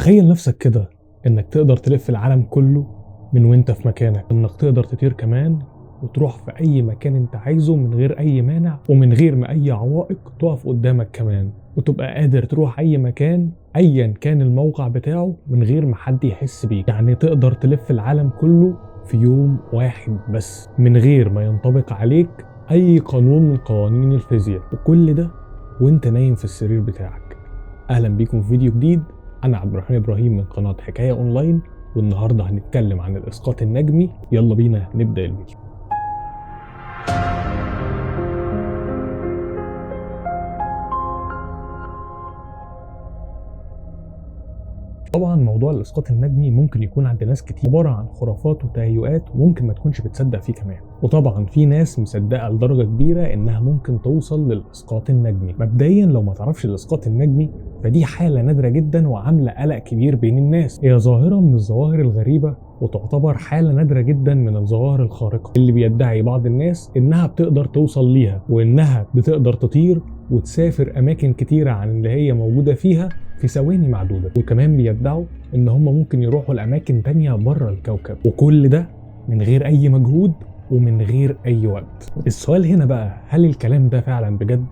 تخيل نفسك كده انك تقدر تلف العالم كله من وانت في مكانك، انك تقدر تطير كمان وتروح في اي مكان انت عايزه من غير اي مانع ومن غير ما اي عوائق تقف قدامك كمان، وتبقى قادر تروح اي مكان ايا كان الموقع بتاعه من غير ما حد يحس بيك. يعني تقدر تلف العالم كله في يوم واحد بس من غير ما ينطبق عليك اي قانون من قوانين الفيزياء، وكل ده وانت نايم في السرير بتاعك. اهلا بيكم في فيديو جديد. انا عبد الرحمن ابراهيم من قناة حكاية اونلاين، والنهاردة هنتكلم عن الاسقاط النجمي. يلا بينا نبدأ الفيديو. طبعا موضوع الاسقاط النجمي ممكن يكون عند ناس كتير عبارة عن خرافات وتهيؤات وممكن ما تكونش بتصدق فيه كمان، وطبعا في ناس مصدقة لدرجة كبيرة انها ممكن توصل للاسقاط النجمي. مبدئيا لو ما تعرفش الاسقاط النجمي فدي حالة نادرة جدا وعاملة قلق كبير بين الناس. هي ظاهرة من الظواهر الغريبة وتعتبر حالة نادرة جدا من الظواهر الخارقة اللي بيدعي بعض الناس انها بتقدر توصل ليها، وانها بتقدر تطير وتسافر اماكن كتيرة عن اللي هي موجودة فيها في ثواني معدودة، وكمان بيدعوا ان هم ممكن يروحوا لاماكن تانية بره الكوكب، وكل ده من غير اي مجهود ومن غير اي وقت. السؤال هنا بقى، هل الكلام ده فعلا بجد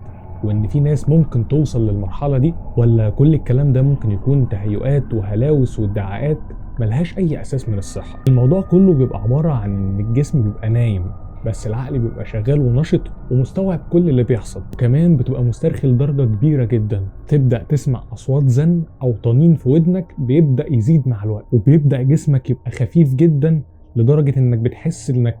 وان في ناس ممكن توصل للمرحلة دي، ولا كل الكلام ده ممكن يكون تهيؤات وهلاوس وادعاءات ملهاش اي اساس من الصحة؟ الموضوع كله بيبقى عبارة عن ان الجسم بيبقى نايم بس العقل بيبقى شغال ونشط ومستوعب كل اللي بيحصل، وكمان بتبقى مسترخي لدرجة كبيرة جدا. تبدأ تسمع أصوات زن أو طنين في ودنك بيبدأ يزيد مع الوقت، وبيبدأ جسمك يبقى خفيف جدا لدرجة انك بتحس انك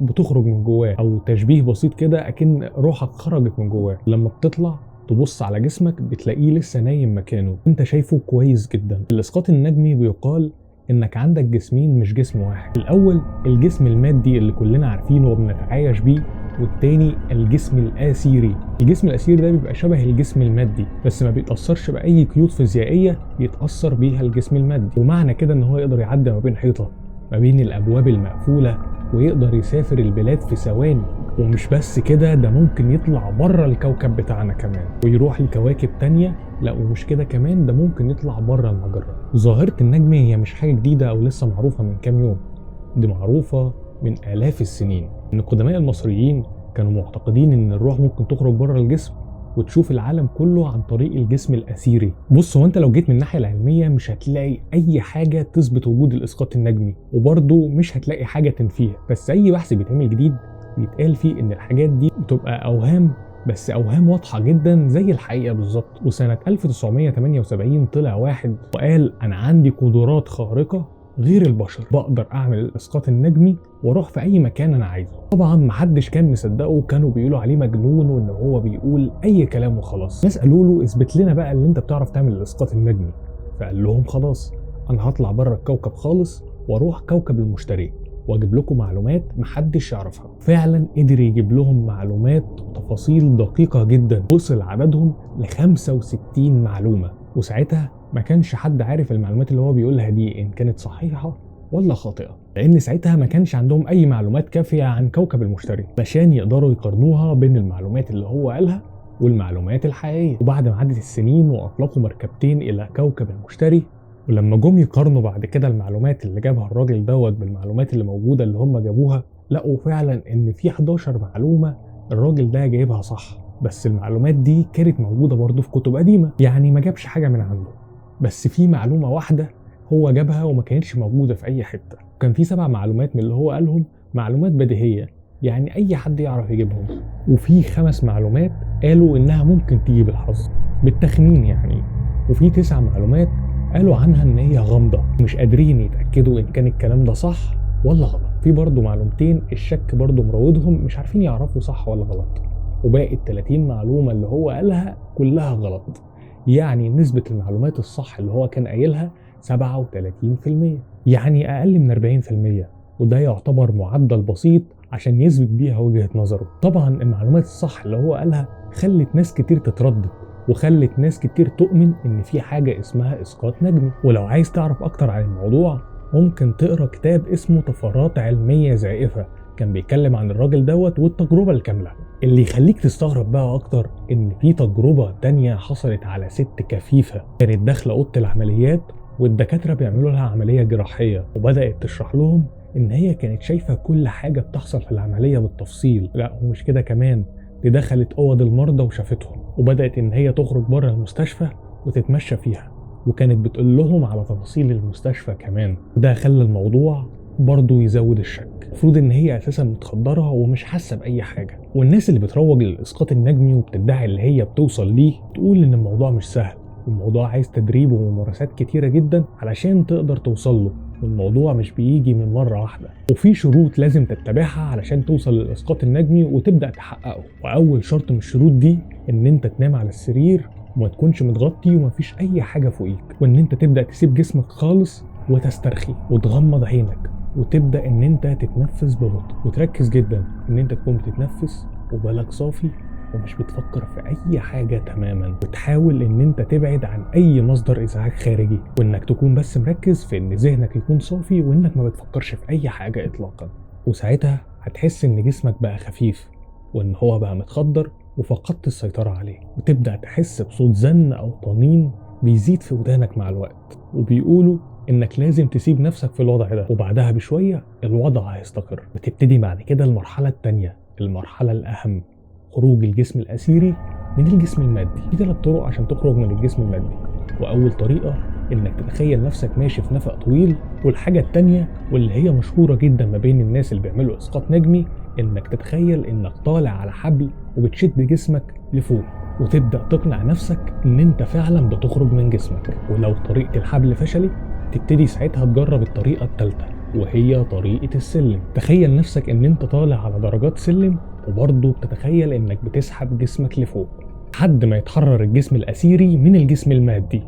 بتخرج من جواه، او تشبيه بسيط كده اكن روحك خرجت من جواه. لما بتطلع تبص على جسمك بتلاقيه لسه نايم مكانه، انت شايفه كويس جدا. الاسقاط النجمي بيقال انك عندك جسمين مش جسم واحد. الاول الجسم المادي اللي كلنا عارفينه وبنتعايش بيه، والتاني الجسم الآثيري. الجسم الآثيري ده بيبقى شبه الجسم المادي بس ما بيتأثرش بأي قيود فيزيائية بيتأثر بيها الجسم المادي، ومعنى كده ان هو يقدر يعدي ما بين حيطة، ما بين الأبواب المقفولة، ويقدر يسافر البلاد في ثواني. ومش بس كده، ده ممكن يطلع بره الكوكب بتاعنا كمان ويروح لكواكب تانية. لا ومش كده كمان، ده ممكن يطلع بره المجرة. ظاهرة النجم هي مش حاجة جديدة أو لسه معروفة من كام يوم، دي معروفة من آلاف السنين. إن القدماء المصريين كانوا معتقدين إن الروح ممكن تخرج بره الجسم وتشوف العالم كله عن طريق الجسم الأثيري. بص، هو انت لو جيت من الناحية العلمية مش هتلاقي أي حاجة تثبت وجود الإسقاط النجمي، وبرضه مش هتلاقي حاجة تنفيها، بس أي بحث بيتعمل جديد بيتقال فيه إن الحاجات دي بتبقى أوهام، بس أوهام واضحة جدا زي الحقيقة بالظبط. وسنة 1978 طلع واحد وقال أنا عندي قدرات خارقة غير البشر، بقدر اعمل الاسقاط النجمي واروح في اي مكان انا عايزه. طبعا محدش كان مصدقه، كانوا بيقولوا عليه مجنون وان هو بيقول اي كلام وخلاص. ناس قالوا له اثبت لنا بقى اللي انت بتعرف تعمل الاسقاط النجمي، فقال لهم خلاص انا هطلع بره الكوكب خالص واروح كوكب المشتري واجيب لكم معلومات محدش يعرفها. فعلا قدر يجيب لهم معلومات وتفاصيل دقيقة جدا، وصل عددهم ل 65 معلومة، وساعتها ما كانش حد عارف المعلومات اللي هو بيقولها دي ان كانت صحيحة ولا خاطئة، لان ساعتها ما كانش عندهم اي معلومات كافية عن كوكب المشتري عشان يقدروا يقارنوها بين المعلومات اللي هو قالها والمعلومات الحقيقية. وبعد ما عدت السنين واطلقوا مركبتين الى كوكب المشتري، ولما جم يقارنوا بعد كده المعلومات اللي جابها الراجل دوت بالمعلومات اللي موجودة اللي هم جابوها، لقوا فعلا ان في 11 معلومة الراجل ده جايبها صح، بس المعلومات دي كانت موجودة برضه في كتب قديمة، يعني ما جابش حاجة من عنده. بس في معلومة واحدة هو جابها وما كانتش موجودة في أي حتة. كان في 7 معلومات من اللي هو قالهم معلومات بديهية، يعني أي حد يعرف يجيبهم، وفي 5 معلومات قالوا إنها ممكن تيجي بالحظ بالتخمين يعني، وفي 9 معلومات قالوا عنها إن هي غامضة مش قادرين يتأكدوا إن كان الكلام ده صح ولا غلط. في برضه معلومتين الشك برضه مراودهم مش عارفين يعرفوا صح ولا غلط، وباقي 30 معلومة اللي هو قالها كلها غلط. يعني نسبة المعلومات الصح اللي هو كان قايلها 37%، يعني أقل من 40%، وده يعتبر معدل بسيط عشان يثبت بيها وجهة نظره. طبعا المعلومات الصح اللي هو قالها خلت ناس كتير تتردد، وخلت ناس كتير تؤمن إن في حاجة اسمها إسقاط نجمي. ولو عايز تعرف أكتر عن الموضوع ممكن تقرأ كتاب اسمه طفرات علمية زائفة، كان بيتكلم عن الراجل دوت والتجربة الكاملة. اللي يخليك تستغرب بقى اكتر ان في تجربة تانية حصلت على ست كفيفة كانت داخلة اوضة العمليات والدكاترة بيعملوا لها عملية جراحية، وبدأت تشرح لهم إن هي كانت شايفة كل حاجة بتحصل في العملية بالتفصيل. لا ومش كده كمان، دي دخلت أوض المرضى وشافتهم، وبدأت إن هي تخرج بره المستشفى وتتمشى فيها، وكانت بتقول لهم على تفاصيل المستشفى كمان. ده خلى الموضوع برضه يزود الشك. المفروض ان هي اساسا متخدره ومش حاسه باي حاجه. والناس اللي بتروج للاسقاط النجمي وبتدعي اللي هي بتوصل ليه تقول ان الموضوع مش سهل، والموضوع عايز تدريب وممارسات كتيره جدا علشان تقدر توصل له، والموضوع مش بيجي من مره واحده، وفي شروط لازم تتبعها علشان توصل للاسقاط النجمي وتبدا تحققه. واول شرط من الشروط دي ان انت تنام على السرير وما تكونش متغطي ومفيش اي حاجه فوقيك، وان انت تبدا تسيب جسمك خالص وتسترخي وتغمض عينك وتبدأ ان انت تتنفس ببطء، وتركز جدا ان انت تكون بتتنفس وبالك صافي ومش بتفكر في اي حاجة تماما، وتحاول ان انت تبعد عن اي مصدر ازعاج خارجي، وانك تكون بس مركز في ان ذهنك يكون صافي وانك ما بتفكرش في اي حاجة اطلاقا. وساعتها هتحس ان جسمك بقى خفيف وان هو بقى متخدر وفقدت السيطرة عليه، وتبدأ تحس بصوت زن او طنين بيزيد في ودانك مع الوقت، وبيقولوا انك لازم تسيب نفسك في الوضع ده، وبعدها بشوية الوضع هيستقر. وتبتدي بعد كده المرحلة التانية، المرحلة الأهم، خروج الجسم الأثيري من الجسم المادي. في 3 طرق عشان تخرج من الجسم المادي، وأول طريقة إنك تتخيل نفسك ماشي في نفق طويل، والحاجة التانية واللي هي مشهورة جدا ما بين الناس اللي بيعملوا إسقاط نجمي إنك تتخيل إنك طالع على حبل وبتشد جسمك لفوق، وتبدأ تقنع نفسك إن أنت فعلا بتخرج من جسمك. ولو طريقة الحبل فشلت تبتدي ساعتها تجرب الطريقة الثالثة، وهي طريقة السلم. تخيل نفسك ان انت طالع على درجات سلم، وبرضه بتتخيل انك بتسحب جسمك لفوق لحد ما يتحرر الجسم الأثيري من الجسم المادي،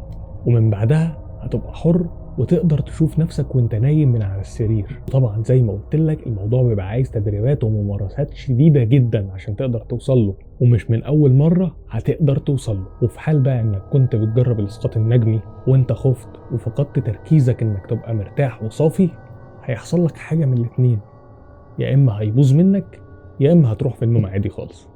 ومن بعدها هتبقى حر وتقدر تشوف نفسك وانت نايم من على السرير. طبعا زي ما قلت لك الموضوع بيبقى عايز تدريبات وممارسات شديدة جدا عشان تقدر توصل له، ومش من اول مرة هتقدر توصل له. وفي حال بقى انك كنت بتجرب الاسقاط النجمي وانت خفت وفقدت تركيزك انك تبقى مرتاح وصافي، هيحصل لك حاجة من الاتنين، يا اما هيبوظ منك يا اما هتروح في النوم عادي خالص.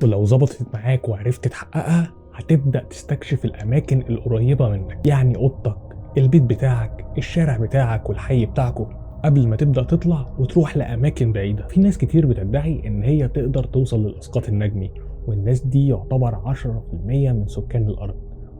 ولو ظبطت معاك وعرفت تحققها هتبدأ تستكشف الأماكن القريبة منك، يعني أوضتك، البيت بتاعك، الشارع بتاعك والحي بتاعكم، قبل ما تبدأ تطلع وتروح لأماكن بعيدة. في ناس كتير بتدعي إن هي تقدر توصل للإسقاط النجمي، والناس دي يعتبر 10% من سكان الأرض.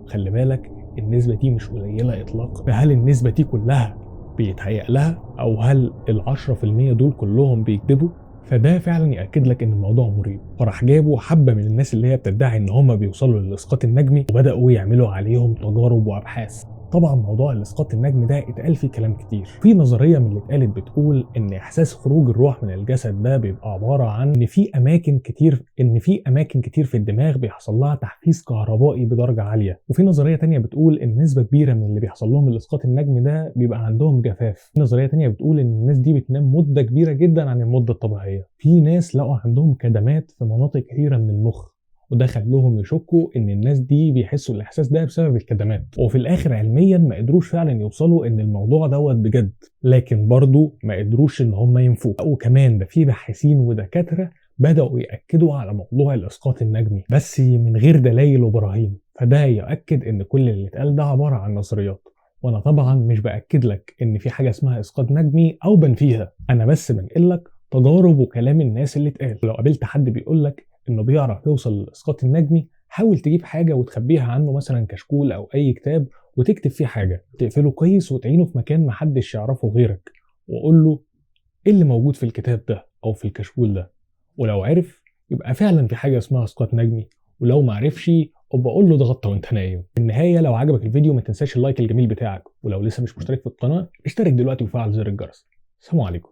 خلي بالك النسبة دي مش قليلة إطلاقا. فهل النسبة دي كلها بيتهيأ لها، أو هل ال10% دول كلهم بيكذبوا؟ فده فعلا يأكد لك ان الموضوع مريب. فراح جابوا حبة من الناس اللي هي بتدعي ان هم بيوصلوا للإسقاط النجمي وبدأوا يعملوا عليهم تجارب وأبحاث. طبعا موضوع الإسقاط النجمي ده اتقال فيه كلام كتير. في نظرية من اللي اتقالت بتقول ان احساس خروج الروح من الجسد ده بيبقى عبارة عن ان في اماكن كتير في الدماغ بيحصل لها تحفيز كهربائي بدرجة عالية. وفي نظرية تانية بتقول ان نسبة كبيرة من اللي بيحصل لهم الإسقاط النجمي ده بيبقى عندهم جفاف. في نظرية تانية بتقول ان الناس دي بتنام مدة كبيرة جدا عن المدة الطبيعية. في ناس لقوا عندهم كدمات في مناطق كتيرة من المخ، وده خلاهم يشكوا ان الناس دي بيحسوا الاحساس ده بسبب الكدمات. وفي الاخر علميا ما قدروش فعلا يوصلوا ان الموضوع دوت بجد، لكن برضو ما قدروش ان هم ينفوه. وكمان ده في باحثين ودكاتره بداوا ياكدوا على موضوع الاسقاط النجمي بس من غير دلائل وبراهين. فده يؤكد ان كل اللي اتقال ده عباره عن نظريات، وانا طبعا مش باكد لك ان في حاجه اسمها اسقاط نجمي او بنفيها، انا بس بنقل لك تجارب وكلام الناس اللي اتقال. لو قابلت حد بيقول لك انه بيعرف يوصل للإسقاط النجمي، حاول تجيب حاجة وتخبيها عنه، مثلا كشكول او اي كتاب، وتكتب فيه حاجة، تقفله كويس وتعينه في مكان محدش يعرفه غيرك، وقول له ايه اللي موجود في الكتاب ده او في الكشكول ده. ولو عرف يبقى فعلا في حاجة اسمها إسقاط نجمي، ولو ما عرفش ابقى قول له ده غطى وانت نايم. في النهاية لو عجبك الفيديو ما تنساش اللايك الجميل بتاعك، ولو لسه مش مشترك في القناة اشترك دلوقتي وفعل زر الجرس. سلام عليكم.